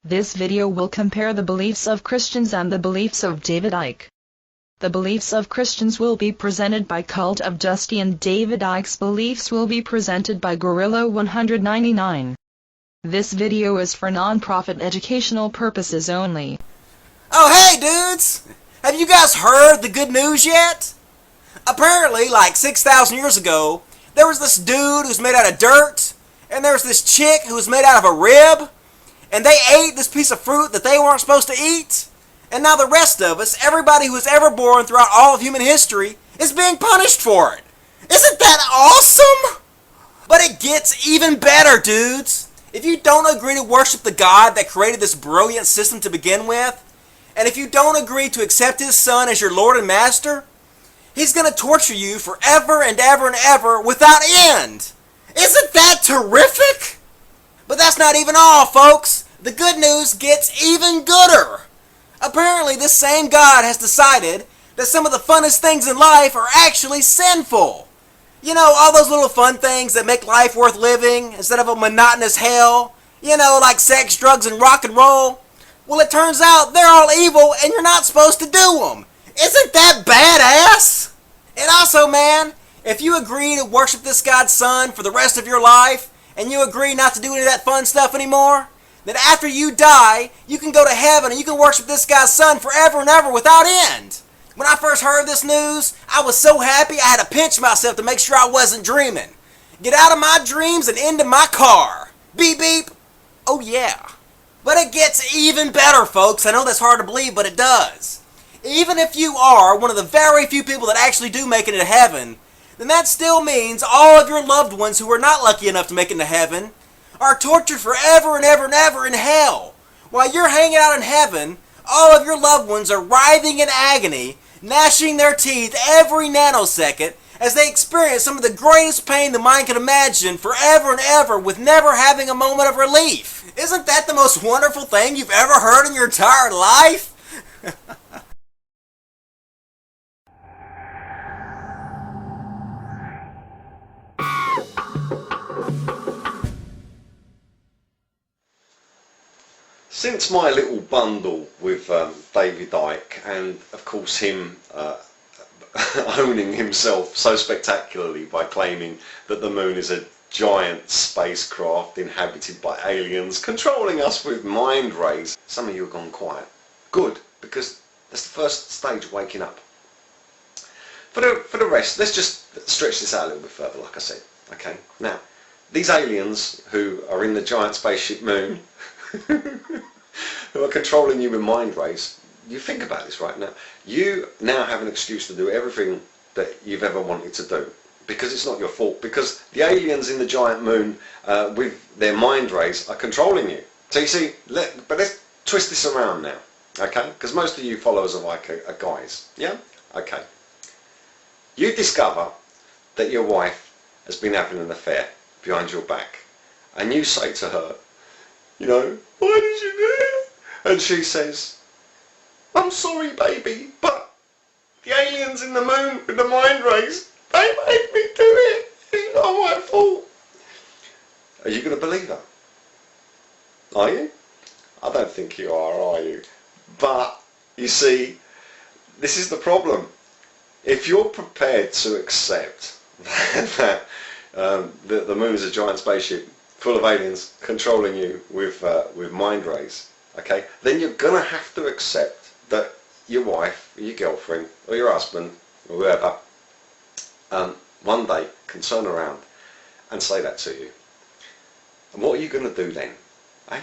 This video will compare the beliefs of Christians and the beliefs of David Icke. The beliefs of Christians will be presented by Cult of Dusty and David Icke's beliefs will be presented by Gorilla 199. This video is for non-profit educational purposes only. Oh hey dudes! Have you guys heard the good news yet? Apparently, like 6,000 years ago, there was this dude who's made out of dirt, and there was this chick who was made out of a rib, and they ate this piece of fruit that they weren't supposed to eat, and now the rest of us, everybody who was ever born throughout all of human history, is being punished for it. Isn't that awesome? But it gets even better, dudes. If you don't agree to worship the God that created this brilliant system to begin with, and if you don't agree to accept His Son as your Lord and Master, He's going to torture you forever and ever and ever without end. Isn't that terrific? But that's not even all, folks. The good news gets even gooder. Apparently, this same God has decided that some of the funnest things in life are actually sinful. You know, all those little fun things that make life worth living instead of a monotonous hell. You know, like sex, drugs, and rock and roll. Well, it turns out they're all evil and you're not supposed to do them. Isn't that badass? And also, man, if you agree to worship this God's Son for the rest of your life, and you agree not to do any of that fun stuff anymore, then after you die, you can go to heaven and you can worship this guy's Son forever and ever without end. When I first heard this news, I was so happy I had to pinch myself to make sure I wasn't dreaming. Get out of my dreams and into my car. Beep beep. Oh yeah. But it gets even better, folks. I know that's hard to believe, but it does. Even if you are one of the very few people that actually do make it into heaven, then that still means all of your loved ones who are not lucky enough to make it into heaven are tortured forever and ever and ever in hell. While you're hanging out in heaven, all of your loved ones are writhing in agony, gnashing their teeth every nanosecond as they experience some of the greatest pain the mind can imagine forever and ever with never having a moment of relief. Isn't that the most wonderful thing you've ever heard in your entire life? Since my little bundle with David Icke, and of course him owning himself so spectacularly by claiming that the moon is a giant spacecraft inhabited by aliens controlling us with mind rays, some of you have gone quiet. Good, because that's the first stage of waking up. For the rest, let's just stretch this out a little bit further, like I said. Okay, now, these aliens who are in the giant spaceship moon who are controlling you with mind rays, you think about this right now. You now have an excuse to do everything that you've ever wanted to do because it's not your fault, because the aliens in the giant moon with their mind rays are controlling you. So you see, but let's twist this around now, okay? Because most of you followers of Icke are guys, yeah? Okay. You discover that your wife has been having an affair behind your back, and you say to her, you know, why did you do it? And she says, I'm sorry baby, but the aliens in the moon with the mind rays, they made me do it. It's not my fault. Are you going to believe her? Are you? I don't think you are you? But, you see, this is the problem. If you're prepared to accept that the moon is a giant spaceship full of aliens controlling you with mind rays, okay, then you're gonna have to accept that your wife, or your girlfriend, or your husband, or whoever, one day can turn around and say that to you. And what are you gonna do then? Eh?